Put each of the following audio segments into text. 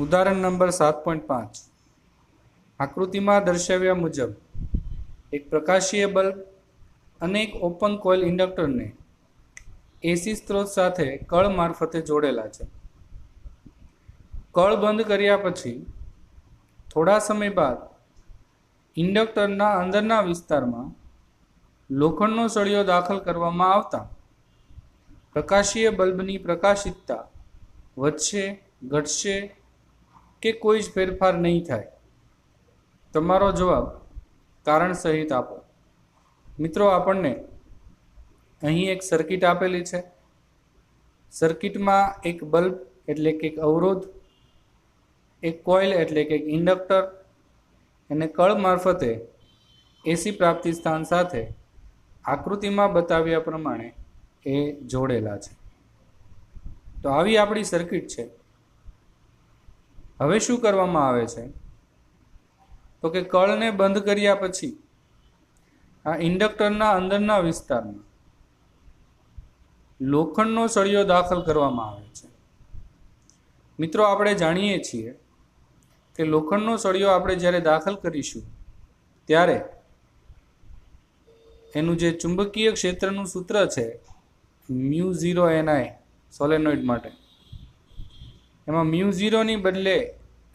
ઉદાહરણ નંબર 7.5 આકૃતિમાં દર્શાવ્યા મુજબ એક પ્રકાશીય બલ્બ અને એક ઓપન કોઇલ ઇન્ડક્ટરને એસી સ્ત્રોત સાથે કળ મારફતે જોડેલા છે. કળ બંધ કર્યા પછી થોડા સમય બાદ ઇન્ડક્ટરના અંદરના વિસ્તારમાં લોખંડનો સળિયો દાખલ કરવામાં આવતા પ્રકાશીય બલ્બની પ્રકાશિતતા વધશે, ઘટશે કે કોઈ જ ફેરફાર નહીં થાય? તમારો જવાબ કારણ સહિત આપો. મિત્રો, આપણને અહીં એક સર્કિટ આપેલી છે. સર્કિટમાં એક બલ્બ એટલે કે એક અવરોધ, એક કોઇલ એટલે કે એક ઇન્ડક્ટર અને કળ મારફતે એસી પ્રાપ્તિ સ્થાન સાથે આકૃતિમાં બતાવ્યા પ્રમાણે એ જોડેલા છે. તો આવી આપણી સર્કિટ છે. હવે શું કરવામાં આવે છે તો કે કળને બંધ કર્યા પછી આ ઇન્ડક્ટરના અંદરના વિસ્તારમાં લોખંડનો સળિયો દાખલ કરવામાં આવે છે. મિત્રો, આપણે જાણીએ છીએ કે લોખંડનો સળિયો આપણે જ્યારે દાખલ કરીશું ત્યારે એનું જે ચુંબકીય ક્ષેત્રનું સૂત્ર છે μ0Ni સોલેનોઇડ માટે, એમાં μ0 ની બદલે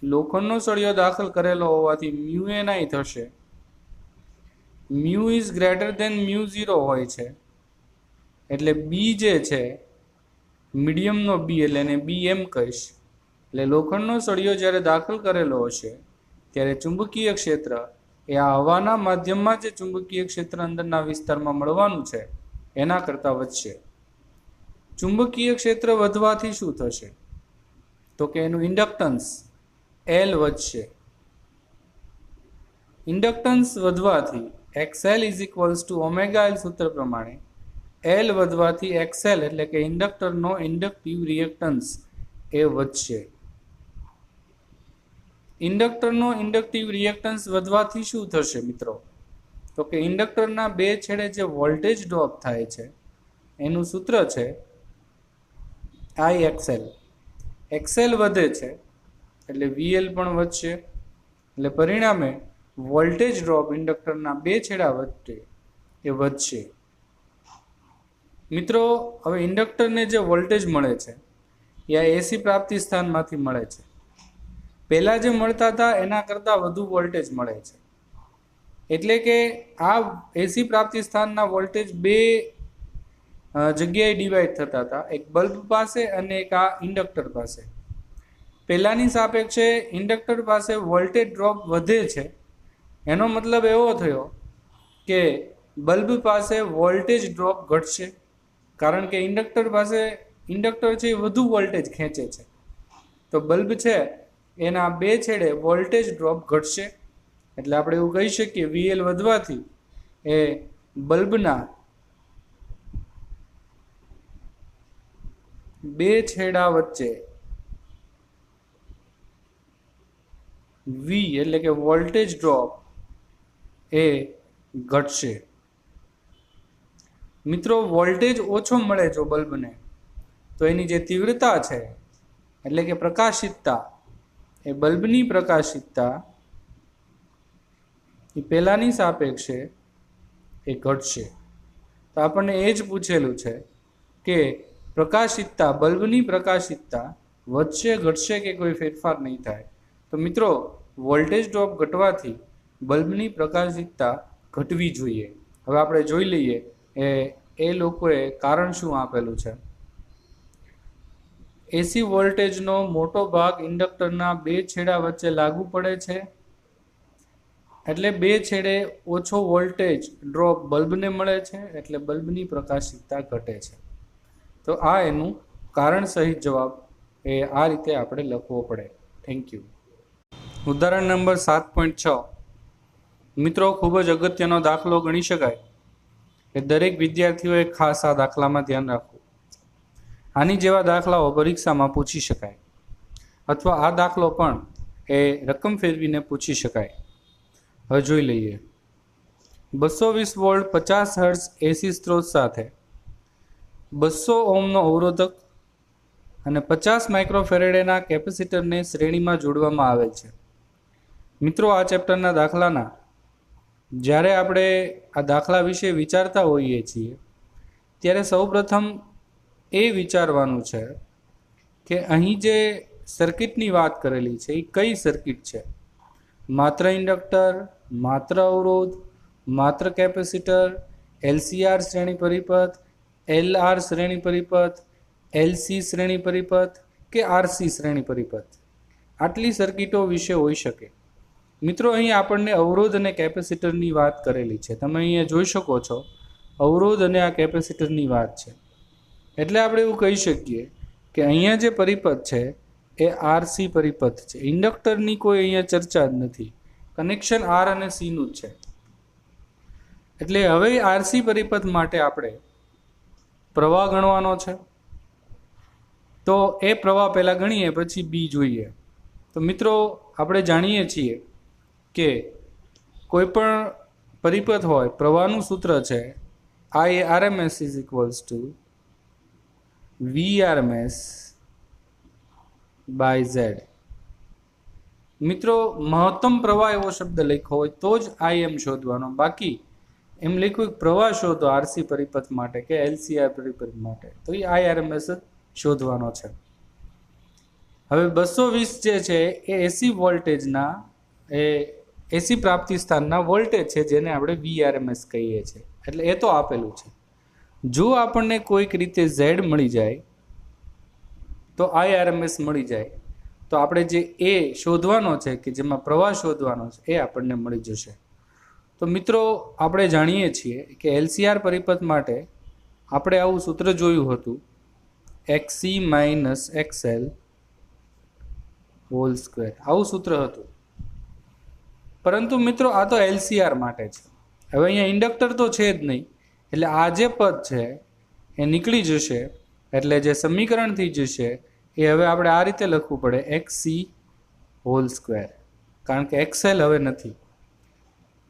લોખંડનો સળિયો દાખલ કરેલો હોવાથી μNi થશે. μ ઇઝ ગ્રેટર દેન μ0 હોય છે એટલે બી જે છે મીડિયમનો બી એટલે એને બી એમ કહીશ. એટલે લોખંડનો સળિયો જ્યારે દાખલ કરેલો હશે ત્યારે ચુંબકીય ક્ષેત્ર એ આ હવાના માધ્યમમાં જે ચુંબકીય ક્ષેત્ર અંદરના વિસ્તારમાં મળવાનું છે એના કરતાં વધશે. ચુંબકીય ક્ષેત્ર વધવાથી શું થશે તો કે એનું ઇન્ડક્ટન્સ એલ વધશે. ઇન્ડક્ટન્સ વધવાથી XL is equals to omega L સૂત્ર પ્રમાણે એલ વધવાથી XL એટલે કે ઇન્ડક્ટરનો ઇન્ડક્ટિવ રિએક્ટન્સ એ વધશે. ઇન્ડક્ટરનો ઇન્ડક્ટિવ રિએક્ટન્સ વધવાથી શું થશે મિત્રો તો કે ઇન્ડક્ટરના બે છેડે જે વોલ્ટેજ ડ્રોપ થાય છે એનું સૂત્ર છે IXL. XL વધે છે એટલે VL પણ વધશે. એટલે પરિણામે વોલ્ટેજ ડ્રોપ ઇન્ડક્ટરના બે છેડા વચ્ચે એ વધશે. મિત્રો, હવે ઇન્ડક્ટરને જે વોલ્ટેજ મળે છે એ આ એસી પ્રાપ્તિ સ્થાનમાંથી મળે છે. પહેલાં જે મળતા હતા એના કરતાં વધુ વોલ્ટેજ મળે છે. એટલે કે આ એસી પ્રાપ્તિ સ્થાનના વોલ્ટેજ બે જગ્યાએ ડિવાઈડ થતા હતા, એક બલ્બ પાસે અને એક આ ઇન્ડક્ટર પાસે. પહેલાંની સાપેક્ષે ઇન્ડક્ટર પાસે વોલ્ટેજ ડ્રોપ વધે છે. એનો મતલબ એવો થયો કે બલ્બ પાસે વોલ્ટેજ ડ્રોપ ઘટશે, કારણ કે ઇન્ડક્ટર છે એ વધુ વોલ્ટેજ ખેંચે છે. તો બલ્બ છે એના બે છેડે વોલ્ટેજ ડ્રોપ ઘટશે. એટલે આપણે એવું કહી શકીએ VL વધવાથી એ બલ્બના બે છેડા વચ્ચે V એટલે કે વોલ્ટેજ ડ્રોપ એ ઘટશે. મિત્રો, વોલ્ટેજ ઓછો મળે જો બલ્બને તો એની જે તીવ્રતા છે એટલે કે પ્રકાશિતતા, એ બલ્બની પ્રકાશિતતા એ પહેલાંની સાપેક્ષે એ ઘટશે. તો આપણને એ જ પૂછેલું છે કે પ્રકાશિતતા, બલ્બની પ્રકાશિતતા વધશે, ઘટશે કે કોઈ ફેરફાર નહીં થાય? તો મિત્રો, વોલ્ટેજ ડ્રોપ ઘટવાથી બલ્બની પ્રકાશિતતા ઘટવી જોઈએ. હવે આપણે જોઈ લઈએ એ લોકોએ કારણ શું આપેલું છે. એસી વોલ્ટેજનો મોટો ભાગ ઇન્ડક્ટરના બે છેડા વચ્ચે લાગુ પડે છે એટલે બે છેડે ઓછો વોલ્ટેજ ડ્રોપ બલ્બને મળે છે એટલે બલ્બની પ્રકાશિતતા ઘટે છે. તો આ એનું કારણ સહિત જવાબ એ આ રીતે આપણે લખવો પડે. Thank you. ઉદાહરણ નંબર 7.6 મિત્રો, ખૂબ જ અગત્યનો દાખલો ગણી શકાય કે દરેક વિદ્યાર્થીઓએ ખાસ આ દાખલામાં ધ્યાન રાખવું. આની જેવા દાખલાઓ પરીક્ષામાં પૂછી શકાય અથવા આ દાખલો પણ એ રકમ ફેરવીને પૂછી શકાય. હવે જોઈ લઈએ. 220 વોલ્ટ 50 હર્ટ્ઝ એસી સ્ત્રોત સાથે 200 ઓહ્મનો અવરોધક અને 50 માઇક્રોફેરેડેના કેપેસિટરને શ્રેણીમાં જોડવામાં આવેલ છે. મિત્રો, આ ચેપ્ટરના દાખલાના જ્યારે આપણે આ દાખલા વિશે વિચારતા હોઈએ છીએ ત્યારે સૌપ્રથમ એ વિચારવાનું છે કે અહીં જે સર્કિટની વાત કરેલી છે એ કઈ સર્કિટ છે. માત્ર ઇન્ડક્ટર, માત્ર અવરોધ, માત્ર કેપેસિટર, LCR શ્રેણી પરિપથ, LR શ્રેણી પરિપથ, LC શ્રેણી પરિપથ કે RC શ્રેણી પરિપથ, આટલી સર્કિટો વિશે હોઈ શકે. મિત્રો, અહીં આપણને અવરોધ અને કેપેસિટરની વાત કરેલી છે. તમે અહીંયા જોઈ શકો છો અવરોધ અને આ કેપેસિટરની વાત છે. એટલે આપણે એવું કહી શકીએ કે અહીંયા જે પરિપથ છે એ RC પરિપથ છે. ઇન્ડક્ટરની કોઈ અહીંયા ચર્ચા જ નથી. કનેક્શન R અને C નું જ છે. એટલે હવે RC પરિપથ માટે આપણે પ્રવાહ ગણવાનો છે. તો એ પ્રવાહ પહેલાં ગણીએ પછી બી જોઈએ. તો મિત્રો, આપણે જાણીએ છીએ કે કોઈ પણ પરિપથ હોય પ્રવાહનું સૂત્ર છે IRMS = VRMS/Z. મિત્રો, મહત્તમ પ્રવાહ એવો શબ્દ લખ્યો હોય તો જ IM શોધવાનો. બાકી એમ લખ્યું પ્રવાહ શોધો RC પરિપથ માટે કે LCR પરિપથ માટે તો એ IRMS જ શોધવાનો છે. હવે 220 જે છે એ AC વોલ્ટેજના AC પ્રાપ્તિ સ્થાનના વોલ્ટેજ છે જેને આપણે VRMS કહીએ છીએ. એટલે એ તો આપેલું છે. જો આપણને કોઈક રીતે Z મળી જાય તો IRMS મળી જાય તો આપણે જે એ શોધવાનો છે કે જેમાં પ્રવાહ શોધવાનો છે એ આપણને મળી જશે. તો મિત્રો, આપણે જાણીએ છીએ કે LCR પરિપથ માટે આપણે આવું સૂત્ર જોયું હતું XC - XL હોલ સ્ક્વેર. આવું સૂત્ર હતું. પરંતુ મિત્રો, આ તો LCR માટે છે. હવે અહીંયા ઇન્ડક્ટર તો છે જ નહીં. એટલે આ જે પદ છે એ નીકળી જશે. એટલે જે સમીકરણ થઈ જશે એ હવે આપણે આ રીતે લખવું પડે XC હોલ સ્ક્વેર, કારણ કે XL હવે નથી.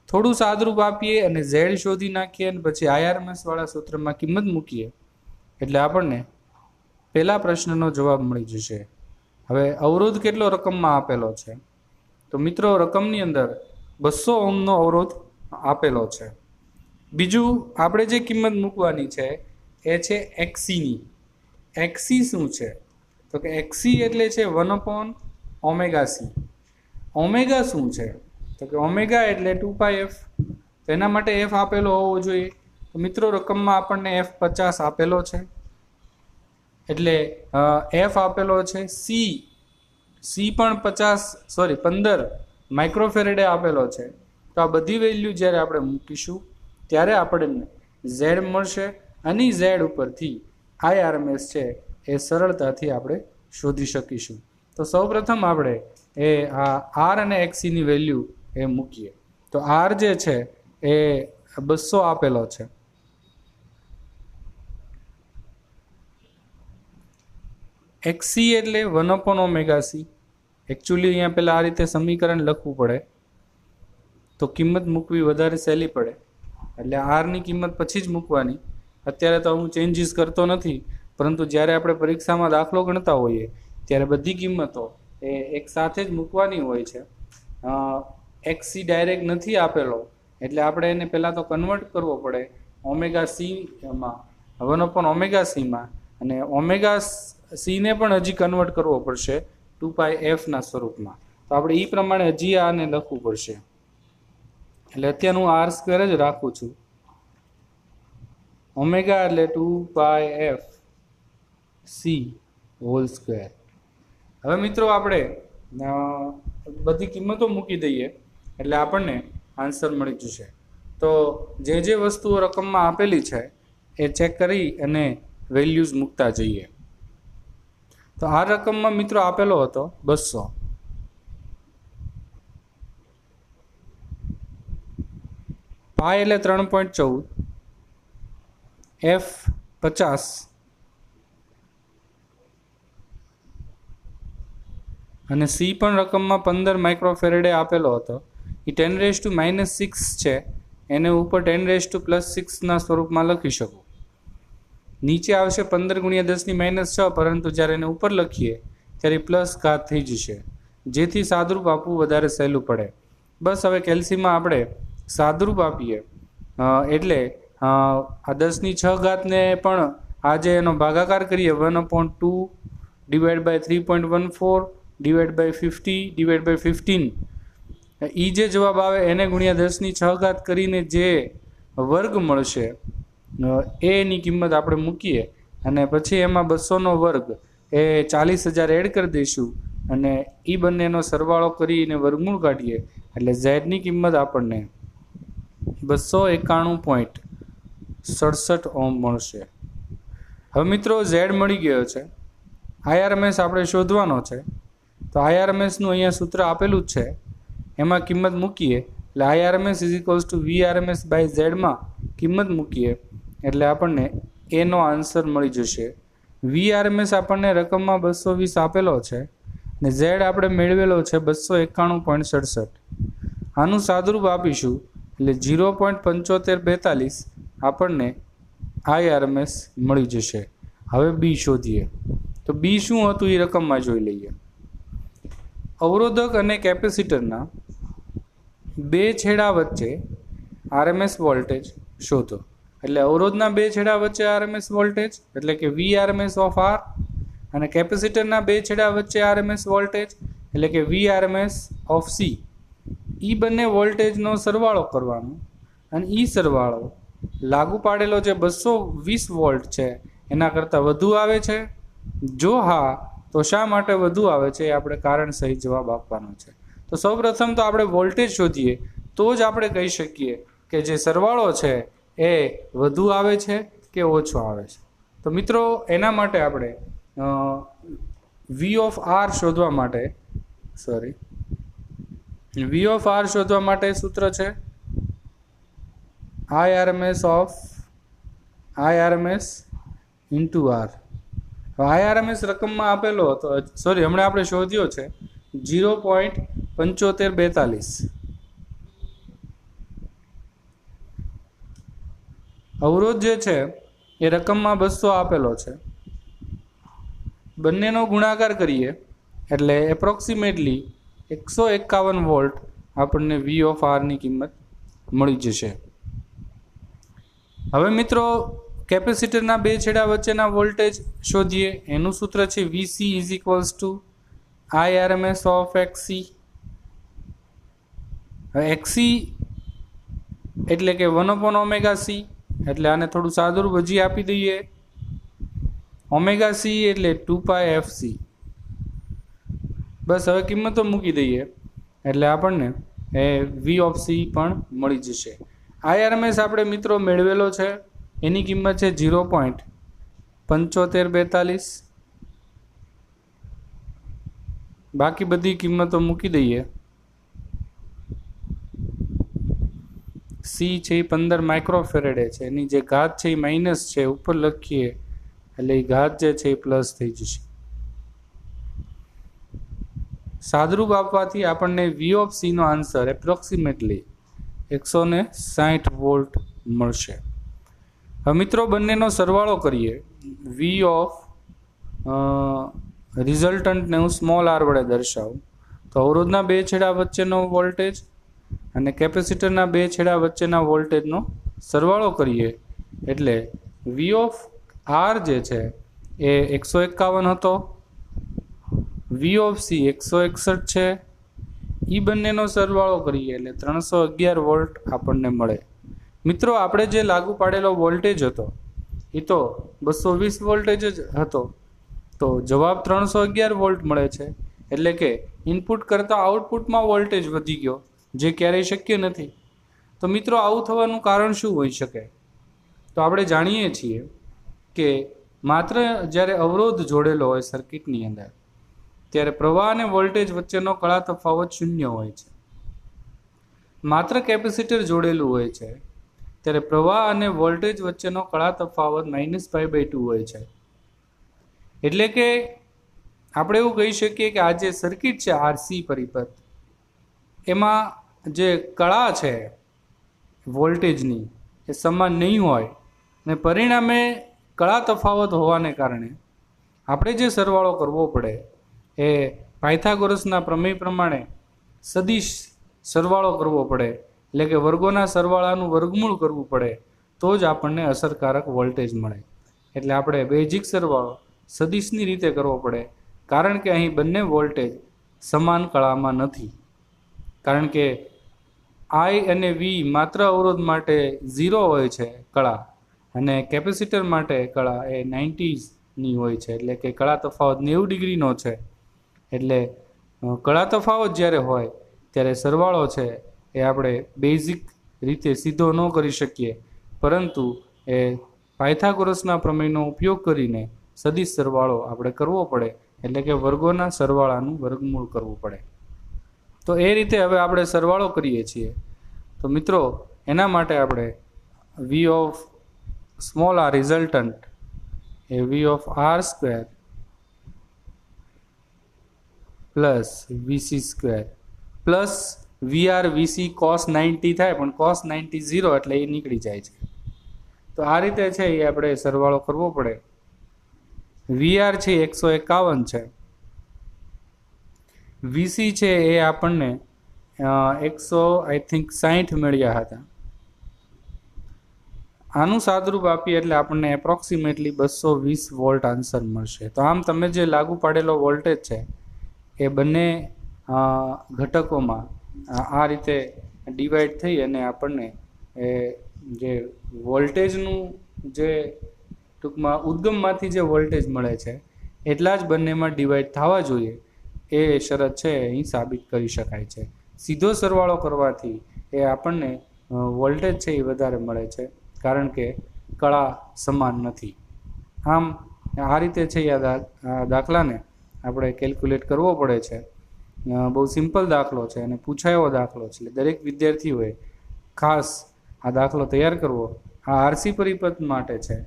થોડું સાદરૂપ આપીએ અને Z શોધી નાખીએ અને પછી IRMS વાળા સૂત્રમાં કિંમત મૂકીએ એટલે આપણને પહેલા પ્રશ્નનો જવાબ મળી જશે. હવે અવરોધ કેટલો રકમમાં આપેલો છે? તો મિત્રો, રકમની અંદર 200 ઓહ્મનો અવરોધ આપેલો છે. બીજું આપણે જે કિંમત મૂકવાની છે એ છે XCની. XC શું છે? તો કે XC એટલે છે 1/ωc. ઓમેગા શું છે? તો કે ઓમેગા એટલે 2πf. તો એના માટે F આપેલો હોવો જોઈએ. તો મિત્રો, રકમમાં આપણને F 50 આપેલો છે. એટલે F આપેલો છે. C પણ 15 માઇક્રોફેરેડે આપેલો છે. તો આ બધી વેલ્યુ જ્યારે આપણે મૂકીશું ત્યારે આપણને Z મળશે અને Z ઉપરથી IRMS છે એ સરળતાથી આપણે શોધી શકીશું. તો સૌપ્રથમ આપણે એ આ R અને XCની વેલ્યુ એ મૂકીએ. તો R જે છે એ 200 આપેલો છે. XC એટલે 1/ωc. એકચ્યુઅલી અહીંયા પહેલાં આ રીતે સમીકરણ લખવું પડે તો કિંમત મૂકવી વધારે સહેલી પડે. એટલે આરની કિંમત પછી જ મૂકવાની. અત્યારે તો હું ચેન્જીસ કરતો નથી, પરંતુ જ્યારે આપણે પરીક્ષામાં દાખલો ગણતા હોઈએ ત્યારે બધી કિંમતો એ એક સાથે જ મૂકવાની હોય છે. XC ડાયરેક્ટ નથી આપેલો એટલે આપણે એને પહેલાં તો કન્વર્ટ કરવો પડે ωc-માં 1/ωc-માં, અને ωc-ને પણ હજી કન્વર્ટ કરવો પડશે 2πfના સ્વરૂપમાં. તો આપણે એ પ્રમાણે હજી આને લખવું પડશે. એટલે અત્યારે હું R² જ રાખું છું. ઓમેગા એટલે 2πfc હોલ સ્ક્વેર. હવે મિત્રો, આપણે બધી કિંમતો મૂકી દઈએ એટલે આપણને આન્સર મળી જશે. તો જે વસ્તુઓ રકમમાં આપેલી છે એ ચેક કરી અને વેલ્યુઝ મૂકતા જઈએ. તો આ રકમમાં મિત્રો આપેલો હતો 200. પાય એટલે 3.14, F 50 અને C પણ રકમમાં 15 માઇક્રોફેરેડે આપેલો હતો. એ 10⁻⁻6 છે, એને ઉપર 10⁻+6ના સ્વરૂપમાં લખી શકું. નીચે આવશે 15 × 10⁻6, પરંતુ જ્યારે એને ઉપર લખીએ ત્યારે પ્લસ ઘાત થઈ જશે, જેથી સાદુરૂપ આપવું વધારે સહેલું પડે. બસ હવે કેલ્સીમાં આપણે સાદુરૂપ આપીએ એટલે આ 10⁶ ને પણ આજે એનો ભાગાકાર કરીએ 1/2 / 3.14 / 50 / 15 એ જે જવાબ આવે એને ગુણ્યા 10⁶ કરીને જે વર્ગ મળશે એની કિંમત આપણે મૂકીએ અને પછી એમાં 200નો વર્ગ એ 40,000 એડ કરી દઈશું અને એ બંનેનો સરવાળો કરીને વર્ગમૂળ કાઢીએ એટલે ઝેડની કિંમત આપણને 291.67 ઓહ્મ મળશે. હવે મિત્રો ઝેડ મળી ગયો છે, IRMS આપણે શોધવાનો છે. તો IRMSનું અહીંયા સૂત્ર આપેલું જ છે, એમાં કિંમત મૂકીએ એટલે IRMS = VRMS/Z માં કિંમત મૂકીએ એટલે આપણને એનો આન્સર મળી જશે. VRMS આપણને રકમમાં 220 આપેલો છે અને Z આપણે મેળવેલો છે 291.67. આનું સાદુરૂપ આપીશું એટલે 0.7542 આપણને IRMS મળી જશે. હવે બી શોધીએ. તો બી શું હતું એ રકમમાં જોઈ લઈએ. અવરોધક અને કેપેસિટરના બે છેડા વચ્ચે RMS વોલ્ટેજ શોધો. એટલે અવરોધના બે છેડા વચ્ચે RMS વોલ્ટેજ એટલે કે VRMS ઓફ R અને કેપેસિટરના બે છેડા વચ્ચે RMS વોલ્ટેજ એટલે કે VRMS ઓફ C. એ બંને વોલ્ટેજનો સરવાળો કરવાનો અને એ સરવાળો લાગુ પાડેલો જે 220 વોલ્ટ છે એના કરતાં વધુ આવે છે. જો હા તો શા માટે વધુ આવે છે એ આપણે કારણ સહિત જવાબ આપવાનો છે. તો સૌપ્રથમ તો આપણે વોલ્ટેજ શોધીએ તો જ આપણે કહી શકીએ કે જે સરવાળો છે એ વધુ આવે છે કે ઓછો આવે છે. તો મિત્રો એના માટે આપણે V ઓફ R શોધવા માટે સૂત્ર છે IRMS into R. IRMS રકમમાં આપેલો હતો, હમણાં આપણે શોધ્યો છે 0.7542. અવરોધ જે છે એ રકમમાં 200 આપેલો છે. બંનેનો ગુણાકાર કરીએ એટલે એપ્રોક્સિમેટલી 151 વોલ્ટ આપણને V ઓફ R ની કિંમત મળી જશે. હવે મિત્રો કેપેસિટરના બે છેડા વચ્ચેના વોલ્ટેજ શોધીએ. એનું સૂત્ર છે VC = IRMS of XC. XC એટલે કે 1/ωc, એટલે આને થોડું સાદુરૂપ હજી આપી દઈએ. ωc એટલે 2πfc. બસ હવે કિંમતો મૂકી દઈએ એટલે આપણને એ V ઓફ C પણ મળી જશે. IRMS આપણે મિત્રો મેળવેલો છે, એની કિંમત છે 0.7542. બાકી બધી કિંમતો મૂકી દઈએ. C છે એ 15 માઇક્રોફેરેડે છે, એની જે ઘાત છે એ માઇનસ છે, ઉપર લખીએ એટલે એ ઘાત જે છે એ પ્લસ થઈ જશે. સાદુરૂપ આપવાથી આપણને V ઓફ C નો આન્સર એપ્રોક્સિમેટલી 160 વોલ્ટ મળશે. હવે મિત્રો બંનેનો સરવાળો કરીએ. V ઓફ રિઝલ્ટન્ટને હું સ્મોલ r વડે દર્શાવું તો અવરોધના બે છેડા વચ્ચેનો વોલ્ટેજ અને કેપેસિટરના બે છેડા વચ્ચેના વોલ્ટેજનો સરવાળો કરીએ એટલે V ઓફ R જે છે એ 151 હતો, V ઓફ C 161 છે. એ બંનેનો સરવાળો કરીએ એટલે 311 વોલ્ટ આપણને મળે. મિત્રો આપણે જે લાગુ પાડેલો વોલ્ટેજ હતો એ તો 220 વોલ્ટેજ જ હતો, તો જવાબ 311 વોલ્ટ મળે છે. એટલે કે ઇનપુટ કરતાં આઉટપુટમાં વોલ્ટેજ વધી ગયો, જે ક્યારેય શક્ય નથી. તો મિત્રો આવું થવાનું કારણ શું હોઈ શકે? તો આપણે જાણીએ છીએ કે માત્ર જ્યારે અવરોધ જોડેલો હોય સર્કિટની અંદર ત્યારે પ્રવાહ અને વોલ્ટેજ વચ્ચેનો કળા તફાવત 0 હોય છે. માત્ર કેપેસિટર જોડેલું હોય છે ત્યારે પ્રવાહ અને વોલ્ટેજ વચ્ચેનો કળા તફાવત -π/2 હોય છે. એટલે કે આપણે એવું કહી શકીએ કે આ જે સર્કિટ છે RC પરિપથ, એમાં જે કળા છે વોલ્ટેજની એ સમાન નહીં હોય અને પરિણામે કળા તફાવત હોવાને કારણે આપણે જે સરવાળો કરવો પડે એ પાયથાગોરસના પ્રમેય પ્રમાણે સદિશ સરવાળો કરવો પડે, એટલે કે વર્ગોના સરવાળાનું વર્ગમૂળ કરવું પડે, તો જ આપણને અસરકારક વોલ્ટેજ મળે. એટલે આપણે બેઝિક સરવાળો સદિશની રીતે કરવો પડે, કારણ કે અહીં બંને વોલ્ટેજ સમાન કળામાં નથી. કારણ કે I અને V માત્ર અવરોધ માટે 0 હોય છે કળા, અને કેપેસિટર માટે કળા એ 90ની હોય છે, એટલે કે કળા તફાવત 90 ડિગ્રીનો છે. એટલે કળા તફાવત જ્યારે હોય ત્યારે સરવાળો છે એ આપણે બેઝિક રીતે સીધો ન કરી શકીએ, પરંતુ એ પાયથાગોરસના પ્રમેયનો ઉપયોગ કરીને સદિશ સરવાળો આપણે કરવો પડે, એટલે કે વર્ગોના સરવાળાનું વર્ગમૂળ કરવું પડે. તો એ રીતે હવે આપણે સરવાળો કરીએ છીએ. તો મિત્રો, એના માટે આપણે V of small r resultant A V of r square plus VC square plus VR VC cos 90 થાય, પણ cos 90 0 એટલે એ નીકળી જાય છે. તો આ રીતે છે એ આપણે સરવાળો કરવો પડે. VR છે 151 છે, VC છે એ આપણને 160 મળ્યા હતા. આનું સાદરૂપ આપીએ એટલે આપણને એપ્રોક્સિમેટલી 220 વોલ્ટ આન્સર મળશે. તો આમ તમે જે લાગુ પાડેલો વોલ્ટેજ છે એ બંને ઘટકોમાં આ રીતે ડિવાઈડ થઈ અને આપણને એ જે વોલ્ટેજનું જે ટૂંકમાં ઉદ્ગમમાંથી જે વોલ્ટેજ મળે છે એટલા જ બંનેમાં ડિવાઈડ થવા જોઈએ, એ શરત છે અહીં સાબિત કરી શકાય છે. સીધો સરવાળો કરવાથી એ આપણને વોલ્ટેજ છે એ વધારે મળે છે, કારણ કે કળા સમાન નથી. આમ આ રીતે છે આ દાખલાને આપણે કેલ્ક્યુલેટ કરવો પડે છે. બહુ સિમ્પલ દાખલો છે અને પૂછાયો દાખલો છે, એટલે દરેક વિદ્યાર્થીઓએ ખાસ આ દાખલો તૈયાર કરવો. આ આરસી પરિપથ માટે છે.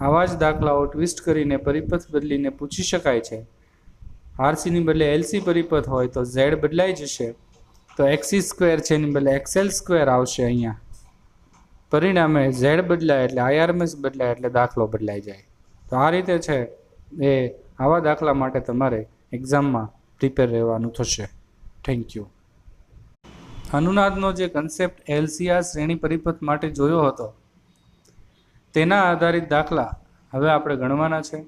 આવા જ દાખલાઓ ટ્વિસ્ટ કરીને પરિપથ બદલીને પૂછી શકાય છે. આરસીની બદલે એલસી પરિપથ હોય તો ઝેડ બદલાઈ જશે, તો એક્સી સ્ક્વેર છે એની બદલે એક્સએલ સ્ક્વેર આવશે અહીંયા. પરિણામે ઝેડ બદલાય એટલે આઈઆરએમએસ બદલાય એટલે દાખલો બદલાઈ જાય. તો આ રીતે છે એ આવા દાખલા માટે તમારે એક્ઝામમાં પ્રિપેર રહેવાનું થશે. Thank you. અનુનાદનો જે કન્સેપ્ટ એલસીઆર શ્રેણી પરિપથ માટે જોયો હતો તેના આધારિત દાખલા હવે આપણે ગણવાના છે.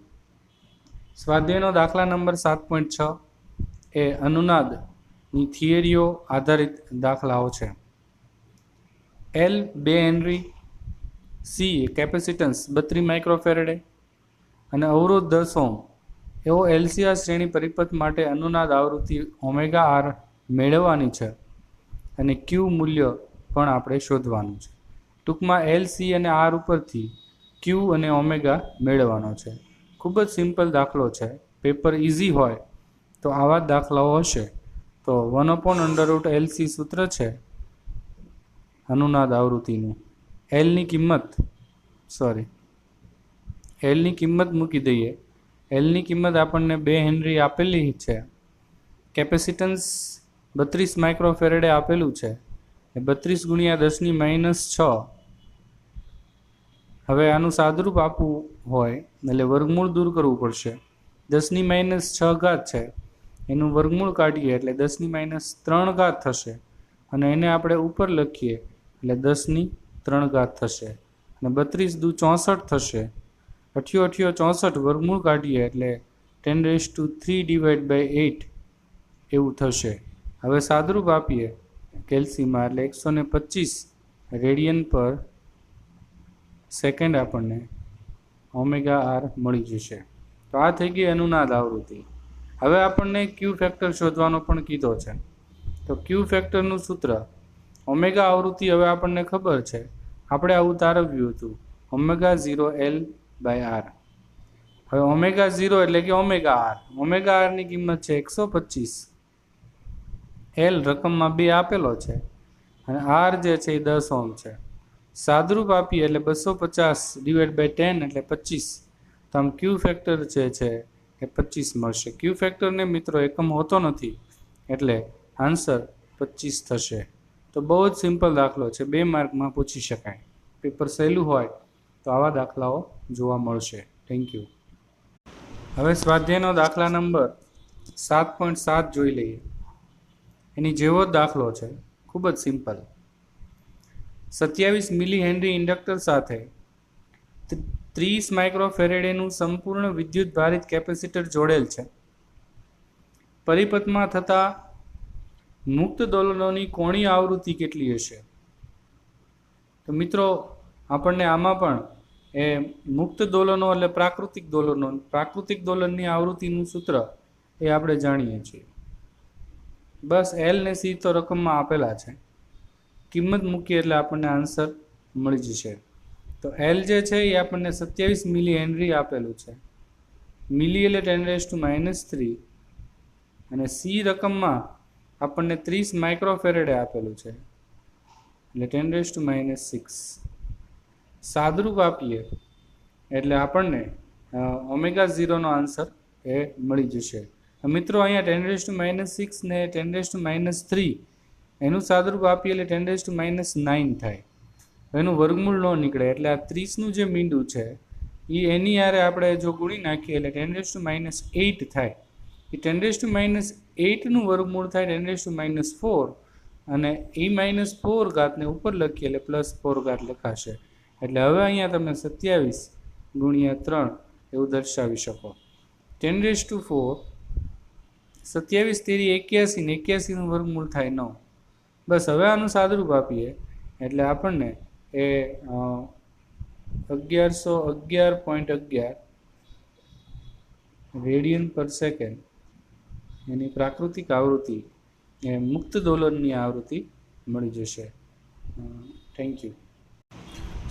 સ્વાધ્યાયનો દાખલા નંબર 7.6 એ અનુનાદની થિયરીઓ આધારિત દાખલાઓ છે. એલ 2 હેનરી, સી કેપેસિટન્સ 32 માઇક્રોફેરેડે અને અવરોધ 10 ઓહ્મ એવો એલસીઆર શ્રેણી પરિપથ માટે અનુનાદ આવૃત્તિ ઓમેગા આર મેળવવાની છે, અને ક્યુ મૂલ્ય પણ આપણે શોધવાનું છે. ટૂંકમાં એલ, સી અને આર ઉપરથી ક્યુ અને ઓમેગા મેળવવાનો છે. ખૂબ જ સિમ્પલ દાખલો છે. પેપર ઇઝી હોય તો આવા જ દાખલાઓ હશે. તો 1/√LC સૂત્ર છે અનુનાદ આવૃત્તિનું. એલની કિંમત મૂકી દઈએ. એલની કિંમત આપણને 2 હેનરી આપેલી છે. કેપેસિટન્સ 32 માઇક્રોફેરેડે આપેલું છે. 32 ગુણ્યા 10⁻6. હવે આનું સાદરૂપ આપવું હોય એટલે વર્ગમૂળ દૂર કરવું પડશે. 10⁻6 છે, એનું વર્ગમૂળ કાઢીએ એટલે 10⁻3 થશે, અને એને આપણે ઉપર લખીએ એટલે 10⁻3 થશે, અને 32 દુ 64 થશે. 88 64 વર્ગમૂળ કાઢીએ એટલે 10⁻3/8 એવું થશે. હવે સાદરૂપ આપીએ કેલ્સીમાં એટલે 125 રેડિયન પર સેકન્ડ આપણને ઓમેગા આર મળી જશે. તો આ થઈ ગઈ અનુનાદ આવૃત્તિ. હવે આપણને ક્યુ ફેક્ટર શોધવાનો પણ કીધો છે. તો ક્યુ ફેક્ટરનું સૂત્ર ઓમેગા આવૃત્તિ હવે આપણને ખબર છે, આપણે આવું તારવ્યું હતું ઓમેગા 0L/R. હવે ઓમેગા 0 એટલે કે ઓમેગા આર. ઓમેગા આરની કિંમત છે 125. એલ રકમમાં 2 આપેલો છે, અને આર જે છે એ 10 ઓહ્મ છે. સાદરૂપ આપીએ એટલે 250/10 એટલે 25. તો આમ ક્યુ ફેક્ટર જે છે એ 25 મળશે. ક્યુ ફેક્ટરને મિત્રો એકમ હોતો નથી, એટલે આન્સર 25 થશે. તો બહુ જ સિમ્પલ દાખલો છે, 2 માર્કમાં પૂછી શકાય. પેપર સહેલું હોય તો આવા દાખલાઓ જોવા મળશે. Thank you. હવે સ્વાધ્યાયનો દાખલા નંબર 7.7 જોઈ લઈએ. એની જેવો જ દાખલો છે, ખૂબ જ સિમ્પલ. 27 મિલી હેનરી ઇન્ડક્ટર સાથે 30 માઇક્રોફેરેડેનું સંપૂર્ણ વિદ્યુત ભારિત કેપેસિટર જોડેલ છે. પરિપથમાં થતા મુક્ત દોલનોની કોણીય આવૃત્તિ કેટલી હશે? તો મિત્રો, આપણને આમાં પણ એ મુક્ત દોલનો એટલે પ્રાકૃતિક દોલનની આવૃત્તિનું સૂત્ર એ આપણે જાણીએ છીએ. બસ એલ ને સી તો રકમમાં આપેલા છે, કિંમત મૂકીએ એટલે આપણને આન્સર મળી જશે. તો એલ જે છે એ આપણને 27 મિલી હેનરી આપેલું છે, મિલી એટલે 10⁻³ અને સી રકમમાં આપણને 30 માઇક્રોફેરેડે આપેલું છે એટલે 10⁻⁶. સાદરૂપ આપીએ એટલે આપણને ω0 નો આન્સર એ મળી જશે. મિત્રો, અહીંયા 10⁻⁶ ને 10⁻³ એનું સાદરૂપ આપીએ એટલે 10⁻⁹ થાય. એનું વર્ગમૂળ ન નીકળે એટલે આ 30નું જે મીંડું છે એ એની હારે આપણે જો ગુણી નાખીએ એટલે 10⁻8 થાય. એ 10⁻8નું વર્ગમૂળ થાય 10⁻4 અને e -4 ને ઉપર લખીએ એટલે +4 લખાશે. એટલે હવે અહીંયા તમે 27 × 3 એવું દર્શાવી શકો. 10⁻4 27 તેરી 81 ને 81નું વર્ગમૂળ થાય 9. બસ હવે આનું સાદરૂપ આપીએ એટલે આપણને એ 1111.11 રેડિયન પર સેકન્ડ એની પ્રાકૃતિક આવૃત્તિ એ મુક્ત દોલનની આવૃત્તિ મળી જશે. Thank you.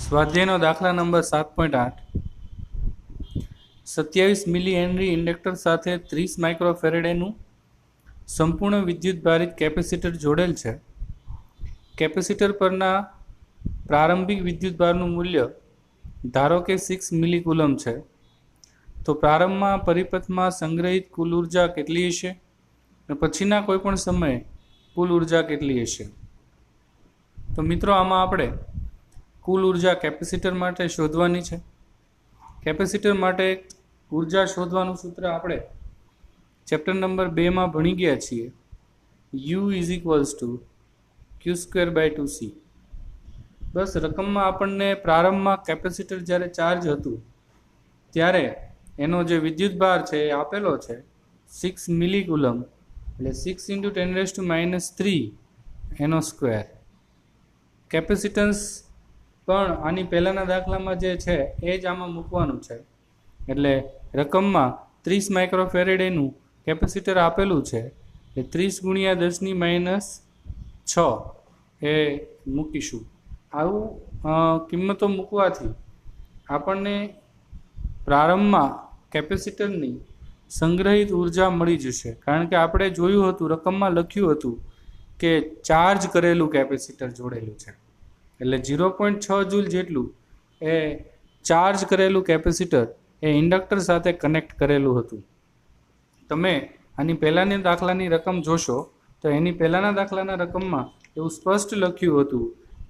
સ્વાધ્યાયનો દાખલા નંબર 7.8. 27 મિલી હેનરી ઇન્ડક્ટર સાથે 30 માઇક્રોફેરેડેનું સંપૂર્ણ વિદ્યુત ભારિત કેપેસિટર જોડેલ છે. કેપેસિટર પરના પ્રારંભિક વિદ્યુતભારનું મૂલ્ય ધારો કે 6 મિલી કુલમ છે. તો પ્રારંભમાં પરિપથમાં સંગ્રહિત કુલ ઉર્જા કેટલી હશે અને પછીના કોઈ પણ સમયે કુલ ઉર્જા કેટલી હશે? તો મિત્રો, આમાં આપણે કુલ ઉર્જા કેપેસિટર માટે શોધવાની છે. કેપેસિટર માટે ઉર્જા શોધવાનું સૂત્ર આપણે ચેપ્ટર નંબર 2માં ભણી ગયા છીએ. U = Q²/2C. બસ રકમમાં આપણને પ્રારંભમાં કેપેસિટર જ્યારે ચાર્જ હતું ત્યારે એનો જે વિદ્યુતભાર છે એ આપેલો છે 6 મિલી કુલમ એટલે 6 × 10⁻³ એનો સ્ક્વેર. કેપેસિટન્સ પણ આની પહેલાંના દાખલામાં જે છે એ જ આમાં મૂકવાનું છે. એટલે રકમમાં 30 માઇક્રોફેરેડેનું કેપેસિટર આપેલું છે એટલે 30 × 10⁻6 એ મૂકીશું. આવું કિંમતો મૂકવાથી આપણને પ્રારંભમાં કેપેસિટરની સંગ્રહિત ઉર્જા મળી જશે. કારણ કે આપણે જોયું હતું, રકમમાં લખ્યું હતું કે ચાર્જ કરેલું કેપેસિટર જોડેલું છે એટલે 0.6 જૂલ જેટલું એ ચાર્જ કરેલું કેપેસિટર એ ઇન્ડક્ટર સાથે કનેક્ટ કરેલું હતું. તમે આની પહેલાંની દાખલાની રકમ જોશો તો એની પહેલાંના દાખલાના રકમમાં એવું સ્પષ્ટ લખ્યું હતું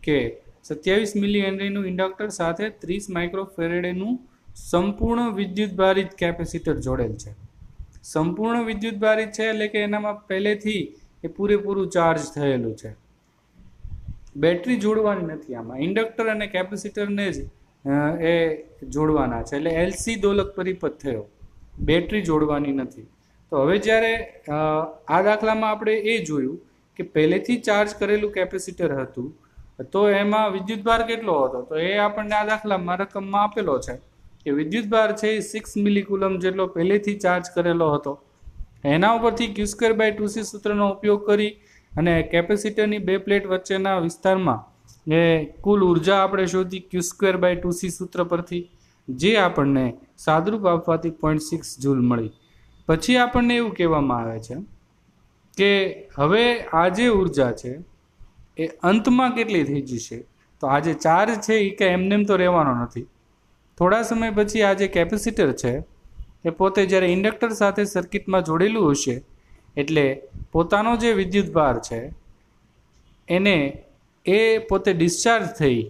કે 27 મિલી હેનરીનું ઇન્ડક્ટર સાથે 30 માઇક્રોફેરેડેનું સંપૂર્ણ વિદ્યુતભારિત કેપેસિટર જોડેલ છે. સંપૂર્ણ વિદ્યુતભારિત છે એટલે કે એનામાં પહેલેથી એ પૂરેપૂરું ચાર્જ થયેલું છે. બેટરી જોડવાની નથી. આમાં ઇન્ડક્ટર અને કેપેસિટરને જ એ જોડવાના છે એટલે LC દોલક પરિપથ થયો, બેટરી જોડવાની નથી. તો હવે જ્યારે આ દાખલામાં આપણે એ જોયું કે પહેલેથી ચાર્જ કરેલું કેપેસિટર હતું તો એમાં વિદ્યુતભાર કેટલો હતો, તો એ આપણને આ દાખલામાં રકમમાં આપેલો છે કે વિદ્યુતભાર છે એ 6 મિલી કુલમ જેટલો પહેલેથી ચાર્જ કરેલો હતો. એના ઉપરથી Q²/2C સૂત્રનો ઉપયોગ કરી અને કેપેસિટરની બે પ્લેટ વચ્ચેના વિસ્તારમાં એ કુલ ઉર્જા આપણે શોધી Q²/2C સૂત્ર પરથી, જે આપણને સાદરૂપ આપવાથી 0.6 જૂલ મળી. પછી આપણને એવું કહેવામાં આવે છે કે હવે આ જે ઉર્જા છે એ અંતમાં કેટલી થઈ જશે. તો આ જે ચાર્જ છે એ કે એમનેમ તો રહેવાનો નથી. થોડા સમય પછી આ જે કેપેસિટર છે એ પોતે જ્યારે ઇન્ડક્ટર સાથે સર્કિટમાં જોડેલું હશે એટલે પોતાનો જે વિદ્યુતભાર છે એને એ પોતે ડિસ્ચાર્જ થઈ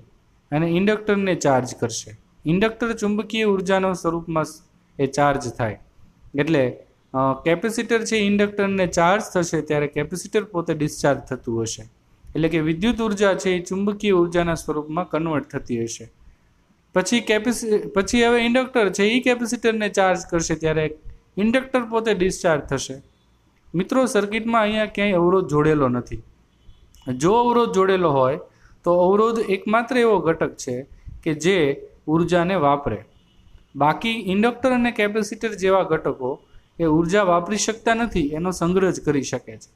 અને ઇન્ડક્ટરને ચાર્જ કરશે. ઇન્ડક્ટર ચુંબકીય ઉર્જાનો સ્વરૂપમાં એ ચાર્જ થાય. એટલે કેપેસિટર છે ઇન્ડક્ટરને ચાર્જ થશે ત્યારે કેપેસિટર પોતે ડિસ્ચાર્જ થતું હશે. એટલે કે વિદ્યુત ઉર્જા છે એ ચુંબકીય ઉર્જાના સ્વરૂપમાં કન્વર્ટ થતી હશે. પછી હવે ઇન્ડક્ટર છે એ કેપેસિટરને ચાર્જ કરશે ત્યારે ઇન્ડક્ટર પોતે ડિસ્ચાર્જ થશે. મિત્રો, સર્કિટમાં અહીંયા ક્યાંય અવરોધ જોડેલો નથી. જો અવરોધ જોડેલો હોય તો અવરોધ એકમાત્ર એવો ઘટક છે કે જે ઉર્જાને વાપરે. બાકી ઇન્ડક્ટર અને કેપેસિટર જેવા ઘટકો એ ઉર્જા વાપરી શકતા નથી, એનો સંગ્રહ જ કરી શકે છે.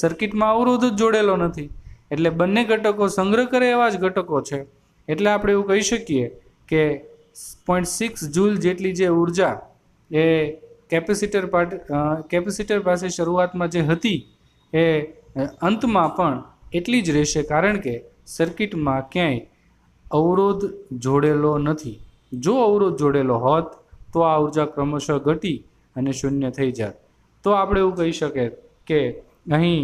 સર્કિટમાં અવરોધ જ જોડેલો નથી એટલે બંને ઘટકો સંગ્રહ કરે એવા જ ઘટકો છે. એટલે આપણે એવું કહી શકીએ કે 0.6 જૂલ જેટલી જે ઉર્જા એ કેપેસિટર પાસે શરૂઆતમાં જે હતી એ અંતમાં પણ એટલી જ રહેશે, કારણ કે સર્કિટમાં ક્યાંય અવરોધ જોડેલો નથી. જો અવરોધ જોડેલો હોત તો આ ઉર્જા ક્રમશઃ ઘટી અને શૂન્ય થઈ જાત. તો આપણે એવું કહી શકીએ કે અહીં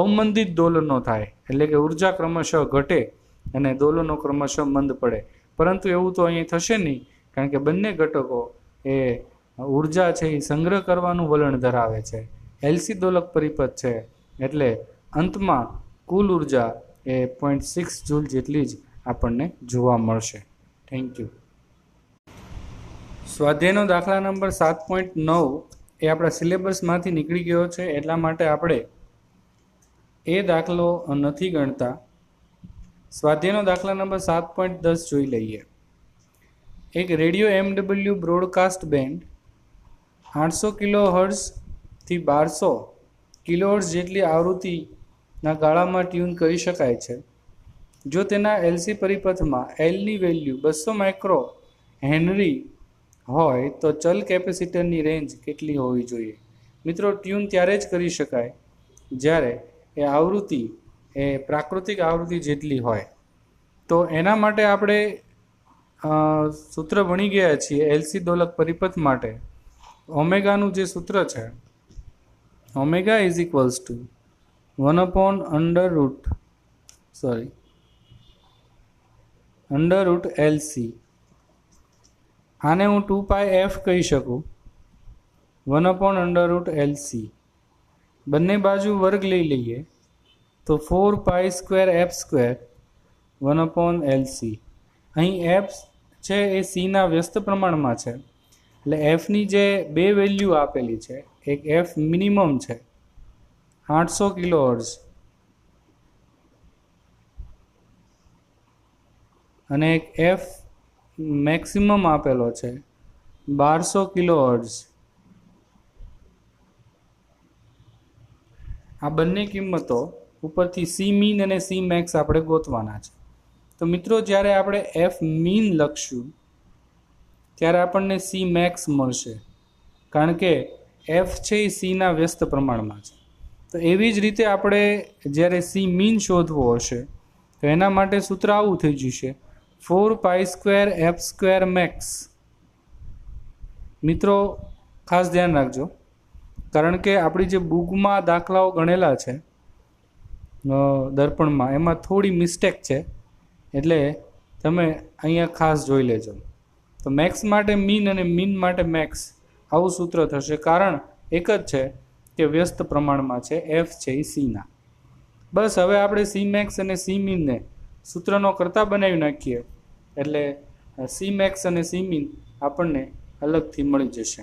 અવમંદિત દોલનો થાય, એટલે કે ઉર્જા ક્રમશઃ ઘટે અને દોલનો ક્રમશઃ મંદ પડે. પરંતુ એવું તો અહીં થશે નહીં, કારણ કે બંને ઘટકો એ ઉર્જા છે એ સંગ્રહ કરવાનું વલણ ધરાવે છે. એલસી દોલક પરિપથ છે એટલે અંતમાં કુલ ઉર્જા એ 0.6 જૂલ જેટલી જ આપણને જોવા મળશે. Thank you. સ્વાધ્યાયનો દાખલા નંબર 7.9 એ આપણા સિલેબસમાંથી નીકળી ગયો છે, એટલા માટે આપણે એ દાખલો નથી ગણતા. સ્વાધ્યાયનો દાખલા નંબર 7.10 જોઈ લઈએ. એક radio MW broadcast band 800 કિલોહર્ટ્ઝથી 1200 kilohertz જેટલી આવૃત્તિના ગાળામાં ટ્યુન કરી શકાય છે. જો તેના એલસી પરિપથમાં એલની વેલ્યુ 200 માઇક્રો હેનરી હોય તો ચલ કેપેસિટરની રેન્જ કેટલી હોવી જોઈએ? મિત્રો, ટ્યુન ત્યારે જ કરી શકાય જ્યારે એ આવૃત્તિ એ પ્રાકૃતિક આવૃત્તિ જેટલી હોય. તો એના માટે આપણે સૂત્ર ભણી ગયા છીએ એલસી દોલક પરિપથ માટે. ઓમેગાનું જે સૂત્ર છે, omega is equals to 1/√LC. આને હું 2πf કહી શકું, 1/√LC. બંને બાજુ વર્ગ લઈ લઈએ તો 4π²f², 1/LC. અહીં f છે એ cના વ્યસ્ત પ્રમાણમાં છે, એટલે fની જે બે વેલ્યુ આપેલી છે, એક f મિનિમમ છે 800 કિલોહર્ટ્ઝ અને એક f મેક્સિમમ આપેલો છે 1200 કિલોહર્ટ્ઝ. આ બંને કિંમતો ઉપરથી સી મીન અને સી મેક્સ આપણે ગોતવાના છે. તો મિત્રો, જ્યારે આપણે એફ મીન લખશું ત્યારે આપણને સી મેક્સ મળશે, કારણ કે એફ છે એ સીના વ્યસ્ત પ્રમાણમાં છે. તો એવી જ રીતે આપણે જ્યારે સી મીન શોધવો હશે તો એના માટે સૂત્ર આવું થઈ જશે, 4π²f² મેક્સ. મિત્રો, ખાસ ધ્યાન રાખજો, કારણ કે આપણી જે બુકમાં દાખલાઓ ગણેલા છે દર્પણમાં, એમાં થોડી મિસ્ટેક છે, એટલે તમે અહીંયા ખાસ જોઈ લેજો. તો મેક્સ માટે મીન અને મીન માટે મેક્સ આવું સૂત્ર થશે, કારણ એક જ છે કે વ્યસ્ત પ્રમાણમાં છે, એફ છે એ સીના. બસ, હવે આપણે સી મેક્સ અને સી મીનને સૂત્રનો કરતા બનાવી નાખીએ એટલે સી મેક્સ અને સી મીન આપણને અલગથી મળી જશે.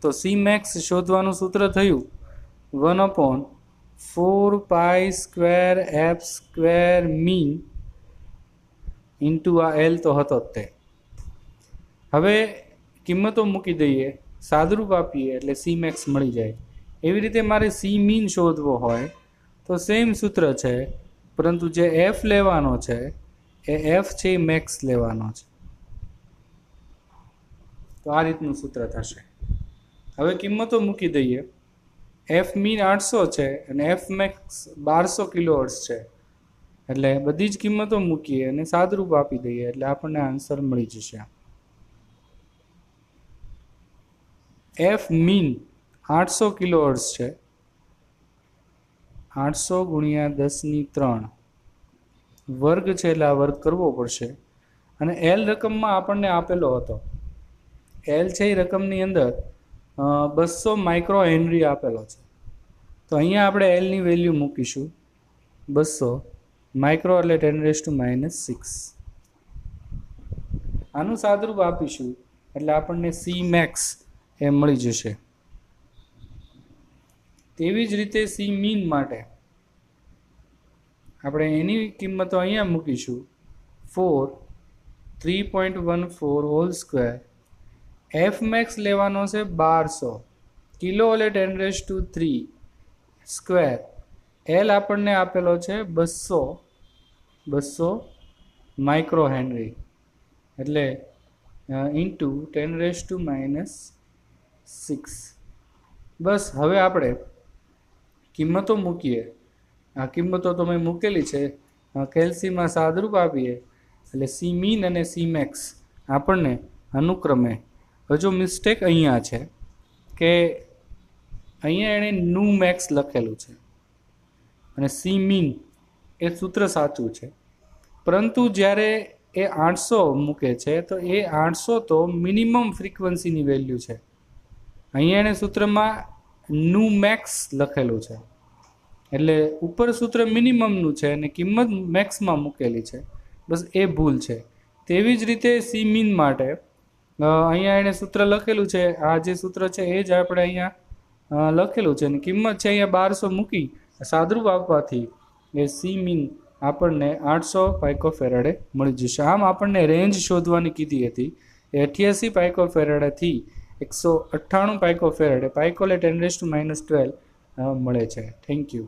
તો સી મેક્સ શોધવાનું સૂત્ર થયું 1/4π²f² મીન ઇન્ટુ આ એલ તો હતો જ તે. હવે કિંમતો મૂકી દઈએ, સાદરૂપ આપીએ એટલે સી મેક્સ મળી જાય. એવી રીતે મારે સી મીન શોધવો હોય તો સેમ સૂત્ર છે, પરંતુ જે એફ લેવાનો છે એ એફ છે એ મેક્સ લેવાનો છે. તો આ રીતનું સૂત્ર થશે. હવે કિંમતો મૂકી દઈએ. એફ મીન 800 છે અને એફ મેક્સ 1200 કિલોહર્ટ્ઝ છે, એટલે બધી જ કિંમતો મૂકીએ અને સાદરૂપ આપી દઈએ એટલે આપણને આન્સર મળી જશે. એફ મીન 800 કિલોહર્ટ્ઝ છે, 800 × 10³ વર્ગ છે એટલે આ વર્ગ કરવો પડશે, અને એલ રકમમાં આપણને આપેલો હતો. એલ છે એ રકમની અંદર 200 માઇક્રો હેનરી આપેલો છે. તો અહીંયા આપણે એલની વેલ્યુ મૂકીશું 200 માઇક્રો એટલે 10⁻⁶. આનું સાદરૂપ આપીશું એટલે આપણને સી મેક્સ એ મળી જશે. તેવી જ રીતે સી મીન માટે આપણે એની કિંમતો અહીંયા મૂકીશું 3.14 હોલ સ્ક્વેર. એફ મેક્સ લેવાનો છે 1200 કિલો એટલે 10⁻³ સ્ક્વેર. એલ આપણને આપેલો છે 200 માઇક્રો હેનરી એટલે ઇન્ટુ 10⁻⁶. બસ હવે આપણે કિંમતો મૂકીએ. આ કિંમતો તો મેં મૂકેલી છે. કેલ્સીમાં સાદરૂપ આપીએ એટલે સી મીન અને સી મેક્સ આપણને અનુક્રમે, હજુ મિસ્ટેક અહીંયા છે કે અહીંયા એણે નું મેક્સ લખેલું છે અને સી મીન એ સૂત્ર સાચું છે, પરંતુ જ્યારે એ 800 મૂકે છે તો એ 800 તો મિનિમમ ફ્રીક્વન્સીની વેલ્યુ છે. અહીંયા એણે સૂત્રમાં નું મેક્સ લખેલું છે એટલે ઉપર સૂત્ર મિનિમમનું છે અને કિંમત મેક્સમાં મૂકેલી છે. બસ એ ભૂલ છે. તેવી જ રીતે સી મીન માટે અહીંયા એણે સૂત્ર લખેલું છે. આ જે સૂત્ર છે એ જ આપણે અહીંયા લખેલું છે અને કિંમત છે અહીંયા 1200 મૂકી સાદરૂપ આપવાથી એ સી મીન આપણને 800 પાઇકોફેરેડે મળી જશે. આમ આપણને રેન્જ શોધવાની કીધી હતી એ 88 પાઇકોફેરેડેથી 198 પાઇકોફેરેડે, પાઇકો એટલે 10⁻12 મળે છે. Thank you.